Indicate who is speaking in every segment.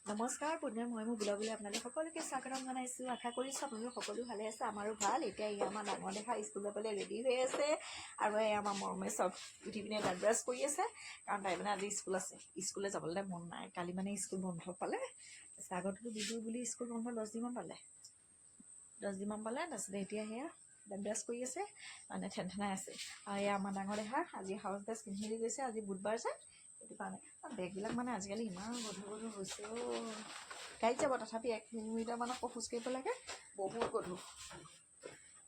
Speaker 1: নমস্কাৰ পুনৰ মই মোৰ ব্লগলৈ আপোনালোক সকলোকে স্বাগতম জনাইছোঁ। আশা কৰিছোঁ আপোনালোক সকলো ভালে আছে। আমাৰো ভাল। এতিয়া এই আমাৰ ডাঙৰ দেখা স্কুল যাবলৈ ৰেডি হৈ আছে আৰু এই আমাৰ মৰমে চব উঠি পিনে দাঁত ব্ৰাছ কৰি আছে, কাৰণ তাই মানে আজি স্কুল আছে। স্কুললৈ যাবলৈ মন নাই, কালি মানে স্কুল বন্ধ পালে। তাৰপিছত আগতেতো বিহু বুলি স্কুল বন্ধ 10 দিনমান পালে, 10 দিনমান পালে। তাৰপিছতে এতিয়া সেয়া দাঁত ব্ৰাছ কৰি আছে, মানে ঠেনঠেনাই আছে। আৰু এয়া আমাৰ ডাঙৰ দেখা আজি হাউচ ড্ৰেছ পিন্ধি মেলি গৈছে, আজি বুধবাৰ যে সেইটো কাৰণে। বেগবিলাক মানে আজিকালি ইমান গধুৰ গধুৰ হৈছে গাড়ীত যাব, তথাপি 1 কিলোমিটাৰমান আকৌ খোজ কাঢ়িব লাগে, বহুত গধুৰ।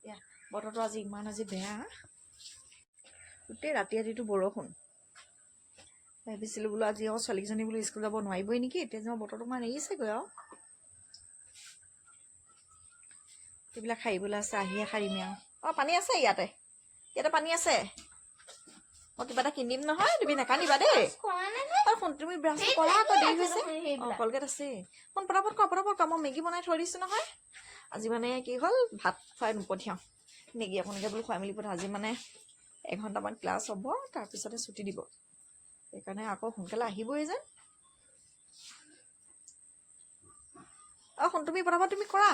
Speaker 1: এয়া বতৰটো আজি ইমান বেয়া, গোটেই ৰাতি ৰাতিটো বৰষুণ। ভাবিছিলোঁ বোলো আজি আকৌ ছোৱালীকেইজনী বোলো স্কুল যাব নোৱাৰিবই নেকি, এতিয়া যে বতৰটো মানে এৰিছেগৈ আৰু। এইবিলাক সাৰিবলৈ আছে, আহিয়ে সাৰিমে আৰু। অঁ পানী আছে ইয়াতে, ইয়াতে পানী আছে। মই কিবা এটা কিনিম নহয়, তুমি নাকান্দিবা দেই। শুন, তুমি ব্ৰাছ কৰা আকৌ, দেৰি হৈছে। অঁ কলগেট আছে। শুন পটাপট কৰা, মই মেগী বনাই থৈ দিছোঁ নহয়। আজি মানে কি হ'ল, ভাত খুৱাই নপঠিয়াওঁ, মেগী অকণকে বোলো খুৱাই মেলি পঠাওঁ। আজি মানে 1 ঘণ্টামান ক্লাছ হ'ব, তাৰপিছতে ছুটি দিব। সেইকাৰণে আকৌ সোনকালে আহিবই যে। অঁ শুন, তুমি পটাপট তুমি কৰা।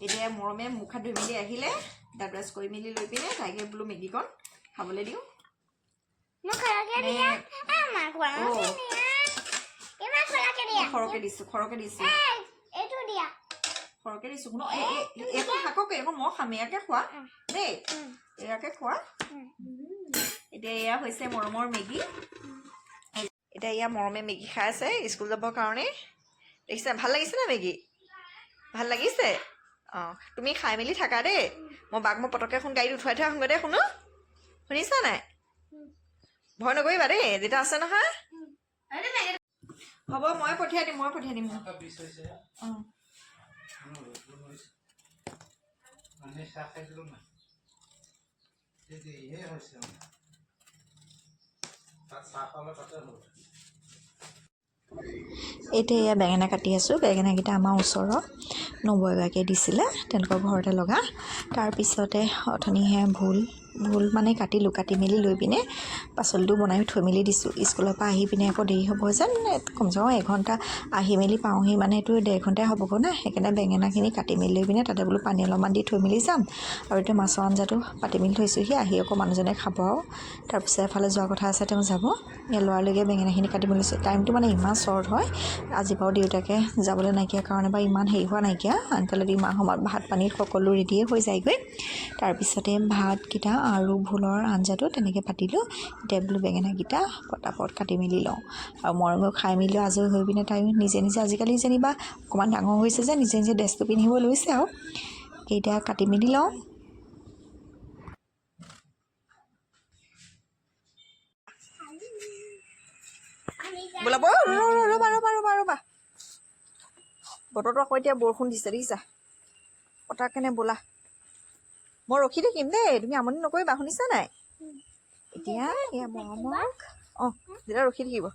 Speaker 1: এতিয়া মৰমে মুখ হাত ধুই মেলি আহিলে, দাঁত ব্ৰাছ কৰি মেলি লৈ পিনে তাইকে বোলো মেগীকণ খাবলৈ দিওঁ। সৰহকৈ দিছোঁ, সৰহকৈ দিছোঁ। শুন, এইটো শাককে আকৌ মই খাম, এয়াকে খোৱা দেই, এয়াকে খোৱা। এতিয়া এয়া হৈছে মৰমৰ মেগী। এতিয়া এয়া মৰমে মেগী খাই আছে স্কুল যাবৰ কাৰণে। দেখিছা, ভাল লাগিছে নে মেগী? ভাল লাগিছে? অঁ তুমি খাই মেলি থাকা দেই। মই পটককৈ এখন গাড়ীত উঠুৱাই থৈ আহোঁগৈ দেই। শুনো, শুনিছা নাই? ভয় নকৰিবা দেই, দেউতা আছে নহয়। হ'ব, মই পঠিয়াই দিম। অঁ এতিয়া এয়া বেঙেনা কাটি আছোঁ। বেঙেনাকেইটা আমাৰ ওচৰৰ নবৌ এগৰাকীয়ে দিছিলে, তেওঁলোকৰ ঘৰতে লগা। তাৰপিছতে অথনিহে ভোল মানে কাটিলোঁ, কাটি মেলি লৈ পিনে পাচলিটো বনাই থৈ মেলি দিছোঁ। স্কুলৰ পৰা আহি পিনে আকৌ দেৰি হ'ব যেন, কমচে কম 1 ঘণ্টা আহি মেলি পাওঁহি মানে এইটো 1.5 ঘণ্টাই হ'বগৈ না। সেইকাৰণে বেঙেনাখিনি কাটি মেলি লৈ পিনে তাতে বোলো পানী অলপমান দি থৈ মেলি যাম। আৰু এতিয়া মাছৰ আঞ্জাটো পাতি মেলি থৈছোঁহি, আহি আকৌ মানুহজনে খাব আৰু। তাৰপিছত এফালে যোৱা কথা আছে, তেওঁ যাব। এই ল'ৰালৈকে বেঙেনাখিনি কাটি মেলি লৈছোঁ। টাইমটো মানে ইমান শ্বৰ্ট হয় আজি বাৰু, দেউতাকে যাবলৈ নাইকিয়া কাৰণে বা ইমান হেৰি হোৱা নাইকিয়া। আনকালে ইমান সময়ত ভাত পানীত সকলো ৰেডিয়ে হৈ যায়গৈ। তাৰপিছতে ভাতকেইটা আৰু ভোলৰ আঞ্জাটো তেনেকৈ পাতিলোঁ। এতিয়া বোলো বেঙেনাকেইটা পটাপট কাটি মেলি লওঁ। আৰু মৰমেও খাই মেলি আজৰি হৈ পিনে তাইও নিজে নিজে, আজিকালি যেনিবা অকণমান ডাঙৰ হৈছে যে নিজে নিজে ড্ৰেছটো পিন্ধিব লৈছে আৰু। এতিয়া কাটি মেলি লওঁ। বোলাব ৰ'বা। বতৰটো আকৌ এতিয়া বৰষুণ দিছে, দেখিছা? পটাকেনে ব'লা, মই ৰখি থাকিম দেই, তুমি আমনি নকৰিবা, শুনিছা নাই? এতিয়া এয়া মৰমক, অঁ দেউতা ৰখি থাকিব।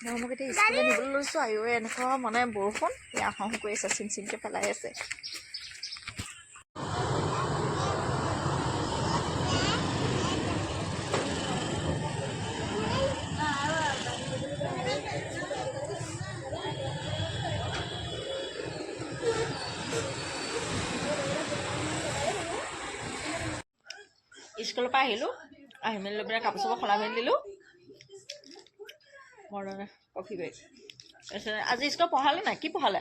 Speaker 1: মৰমক এতিয়া স্কুললৈ নিবলৈ লৈছোঁ। আইঅ এনেকুৱা মানে বৰষুণ, এয়া আহোঁ কৰি আছে, চিমচিমকৈ পেলাই আছে। স্কুলৰ পৰা আহিলোঁ, আহি মেলি লৈ পিনে কাপোৰ চাপোৰ সলাই মেলি দিলোঁ। মৰমে কফি বেগ আজি স্কুলত পঢ়ালে নাই? কি পঢ়ালে?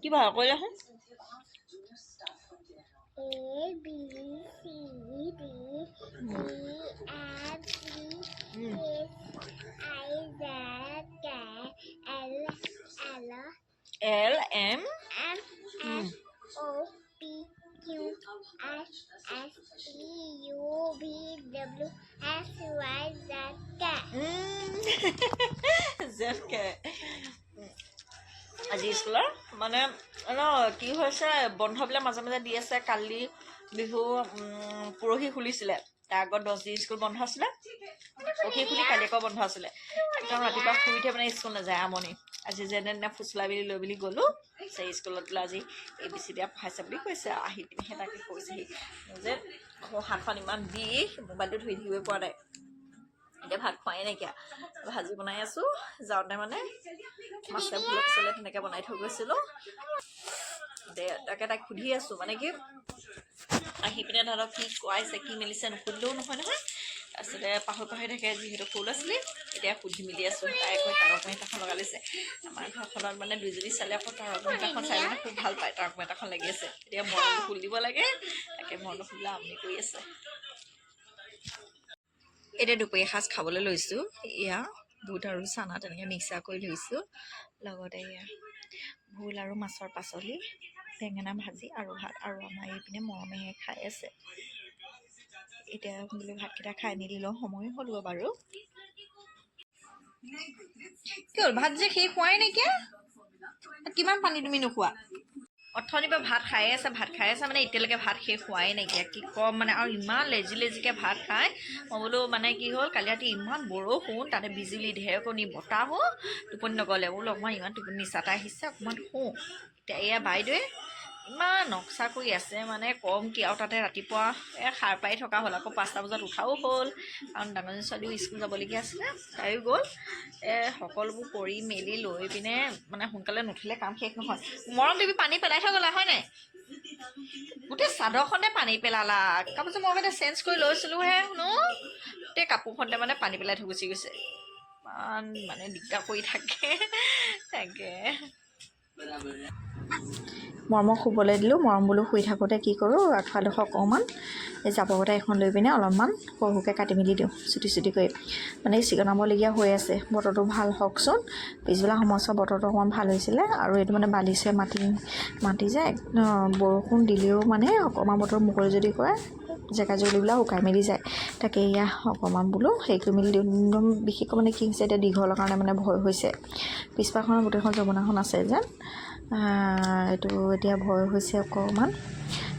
Speaker 1: কি পঢ়ালে কৰিলেচোন? LM আজি স্কুলৰ মানে কি হৈছে, বন্ধবিলাক মাজে মাজে দি আছে। কালি বিহু পৰহি খুলিছিলে, তাৰ আগত 10 দিন স্কুল বন্ধ আছিলে। পৰহি খুলি কালি আকৌ বন্ধ আছিলে। একদম ৰাতিপুৱা শুই উঠে মানে স্কুল নাযায়, আমনি।
Speaker 2: আজি যেনে ফুচলা বুলি লৈ বুলি গ'লোঁ সেই স্কুলত আজি ABCD পঢ়াইছে বুলি কৈছে আহি পিনেহে তাকে কৈছেহি যে হাতখন ইমান বিষ মোবাইলটো ধৰি থাকিবই পৰা নাই এতিয়া ভাত খোৱাই নাইকিয়া ভাজি বনাই আছোঁ যাওঁতে মানে মাছে ভুলে পিছলে তেনেকৈ বনাই থৈ গৈছিলোঁ দে তাকে তাক সুধি আছোঁ মানে কি আহি পিনে ধৰক কি খুৱাইছে কি মেলিছে নুসুধিলেও নহয় নহয় তাৰপিছতে পাহৰি থাকে যিহেতু সৰু ল'ৰা ছোৱালী এতিয়া সুধি মেলি আছোঁ তাই আকৌ তাৰক মেহতাখন লগাই লৈছে আমাৰ ঘৰখনত মানে দুজনী ছোৱালী আকৌ তাৰক মেহতাখন চাই মানে খুব ভাল পায় তাৰক মেহতাখন লাগি আছে এতিয়া মৰমটো ফুল দিব লাগে তাকে মৰমটো ফুলিলে আমনি কৰি আছে এতিয়া দুপৰীয়া সাজ খাবলৈ লৈছোঁ এয়া বুট আৰু চানা তেনেকৈ মিক্সাৰ কৰি লৈছোঁ লগতে এয়া ভোল আৰু মাছৰ পাচলি বেঙেনা ভাজি আৰু ভাত আৰু আমাৰ এইপিনে মৰমেহে খাই আছে এতিয়া বোলো ভাতকেইটা খাই মেলি লওঁ সময় হ'ল বাৰু কি হ'ল ভাত যে শেষ হোৱাই নাইকিয়া কিমান পানী তুমি নোখোৱা অথনিৰ পৰা ভাত খাই আছে মানে এতিয়ালৈকে ভাত শেষ হোৱাই নাইকিয়া কি কম মানে আৰু ইমান লেজিকে ভাত খায় মই বোলো মানে কি হ'ল কালি ৰাতি ইমান বৰষুণ তাতে বিজুলী ঢেৰেকণি বতাহো টোপনি নগ'লে বোলো অকণমান ইমান টোপনি নিচা এটা আহিছে অকণমান শুওঁ এতিয়া এয়া বাইদেৱে ইমান নক্সা কৰি আছে মানে কম কি আৰু তাতে ৰাতিপুৱা সাৰ পাই থকা হ'ল আকৌ 5টা বজাত উঠাও হ'ল কাৰণ ডাঙৰজনী ছোৱালীও স্কুল যাবলগীয়া আছিলে তাইও গ'ল সকলোবোৰ কৰি মেলি লৈ পিনে মানে সোনকালে নুঠিলে কাম শেষ নহয় মৰম তুমি পানী পেলাই থৈ গ'লা হয় নাই গোটেই চাদৰখনে পানী পেলালা কাপোৰযোৰ মই মানে চেঞ্জ কৰি লৈছিলোঁহে শুনো গোটেই কাপোৰখনতে মানে পানী পেলাই থৈ গুচি গৈছে ইমান মানে দিগদাৰ কৰি থাকে তাকে মৰমক শুবলৈ দিলোঁ মৰম বোলো শুই থাকোঁতে কি কৰোঁ আগফালডোখৰ অকণমান এই জাবৰকটা এখন লৈ পিনে অলপমান সৰুকৈ কাটি মেলি দিওঁ চুটি কৰি মানে চিকনাবলগীয়া হৈ আছে বতৰটো ভাল হওকচোন পিছবেলা সময়ছোৱা বতৰটো অকণমান ভাল হৈছিলে আৰু এইটো মানে বালিছে মাটি যে বৰষুণ দিলেও মানে অকণমান বতৰ মুকলি যদি কৰে জেগা জলিবিলাক শুকাই মেলি যায় তাকে এয়া অকণমান বোলো হেৰি কৰি মেলি দিওঁ একদম বিশেষকৈ মানে কি হৈছে এতিয়া দীঘলৰ কাৰণে মানে ভয় হৈছে পিছপাখনৰ গোটেইখন যমুনাখন আছে যেন এইটো এতিয়া ভয় হৈছে অকণমান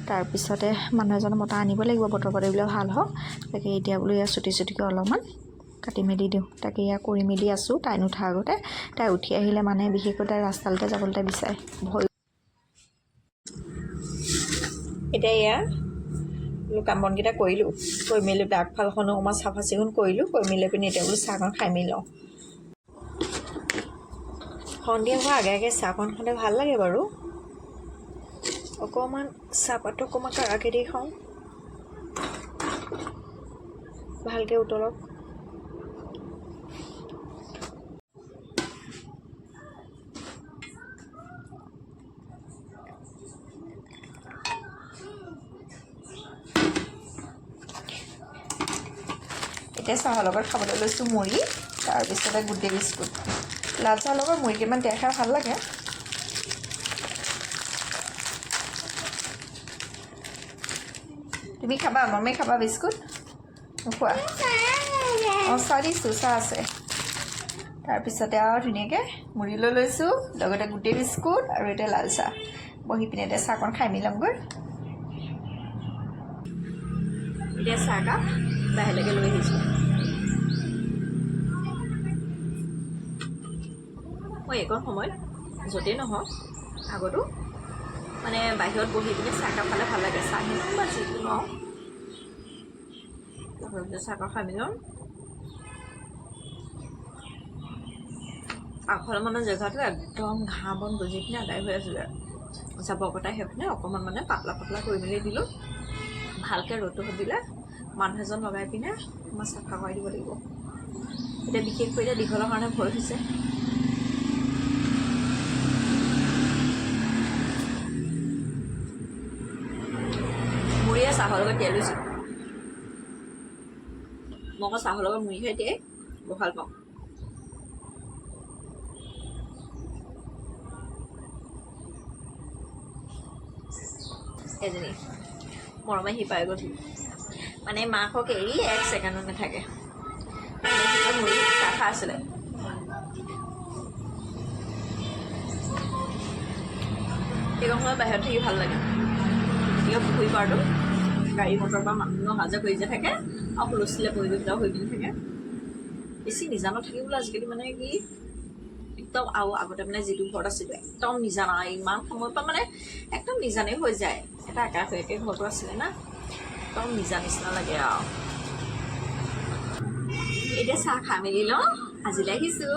Speaker 2: তাৰপিছতে মানুহ এজনৰ মতা আনিব লাগিব বতৰ পাতিবিলাক ভাল হওক তাকে এতিয়া বোলো ইয়াত চুটিকৈ অলপমান কাটি মেলি দিওঁ তাকে ইয়াত কৰি মেলি আছোঁ তাই নুঠাৰ আগতে তাই উঠি আহিলে মানে বিশেষকৈ তাই ৰাস্তালৈকে যাবলৈ তাই বিচাৰে ভয় এতিয়া এয়া কাম বনকেইটা কৰিলোঁ কৰি মেলি আগফালখনো অকণমান চাফা চিকুণ কৰিলোঁ কৰি মেলি পিনি এতিয়া বোলো চাহকণ খাই মেলি লওঁ সন্ধিয়া হোৱা আগে চাহকণ খালে ভাল লাগে বাৰু অকণমান চাহপাতটো অকণমান কাৰাকে দি খাওঁ ভালকৈ উতলক এতিয়া চাহৰ লগত খাবলৈ লৈছোঁ মুড়ি তাৰপিছতে গুড ডে বিস্কুট লাল চাহৰ লগত মুড়ি কেইটামান তিয়াই খাই ভাল লাগে তুমি খাবা মমে খাবা বিস্কুট নোখোৱা অঁ চাহ দিছোঁ চাহ আছে তাৰপিছতে আৰু ধুনীয়াকৈ মুড়ি লৈ লৈছোঁ লগতে গুড ডে বিস্কুট আৰু এতিয়া লাল চাহ বহি পিনে এতিয়া চাহকণ খাই মিলামগৈ এতিয়া চাহকাপ বাহিৰলৈকে লৈ আহিছোঁ মই এইকণ সময়ত য'তেই নহওক আগতো মানে বাহিৰত বহি পিনে চাহকাপ খালে ভাল লাগে চাহ নিওঁ বা যিকোনো চাহকাপ খাই মিলম আগফালে মানে জেগাটো একদম ঘাঁহ বন গজি পিনে আদায় হৈ আছিলে জাবৰকটা সেইপিনে অকণমান মানে পাতলা কৰি মেলি দিলোঁ ভালকৈ ৰ'দটো দিলে মানুহ এজন লগাই পিনে মই চাফা কৰি দিব লাগিব এতিয়া বিশেষকৈ এতিয়া দীঘলৰ কাৰণে ভয় হৈছে মুড়িয়ে চাহৰ লগত তিয়াই লৈছোঁ মই আকৌ চাহৰ লগত মুড়ি খাই দিয়ে বৰ ভাল পাওঁ এজনী মৰমে সি পাই গ'ল মানে মাকক এৰি 1 ছেকেণ্ডত নাথাকে মুড়ি চাহ খাই আছিলে সেইকণ সময় বাহিৰত থাকি ভাল লাগে এতিয়া পুখুৰী পাৰটো গাড়ী মটৰ বা মানুহ অহা যোৱা কৰি যে থাকে আৰু হুলস্থুলীয়া পৰিৱেশবিলাক হৈ পিনি থাকে বেছি নিজানত থাকিবলৈ আজিকালি মানে কি একদম আৰু আগতে মানে যিটো ঘৰত আছিলোঁ একদম নিজান আৰু ইমান সময়ৰ পৰা মানে একদম নিজানেই হৈ যায় এটা একাষৰীয়াকৈ ঘৰটো আছিলে না একদম নিজা নিচিনা লাগে আৰু এতিয়া চাহ খাই মেলি লওঁ আজিলৈ আহিছোঁ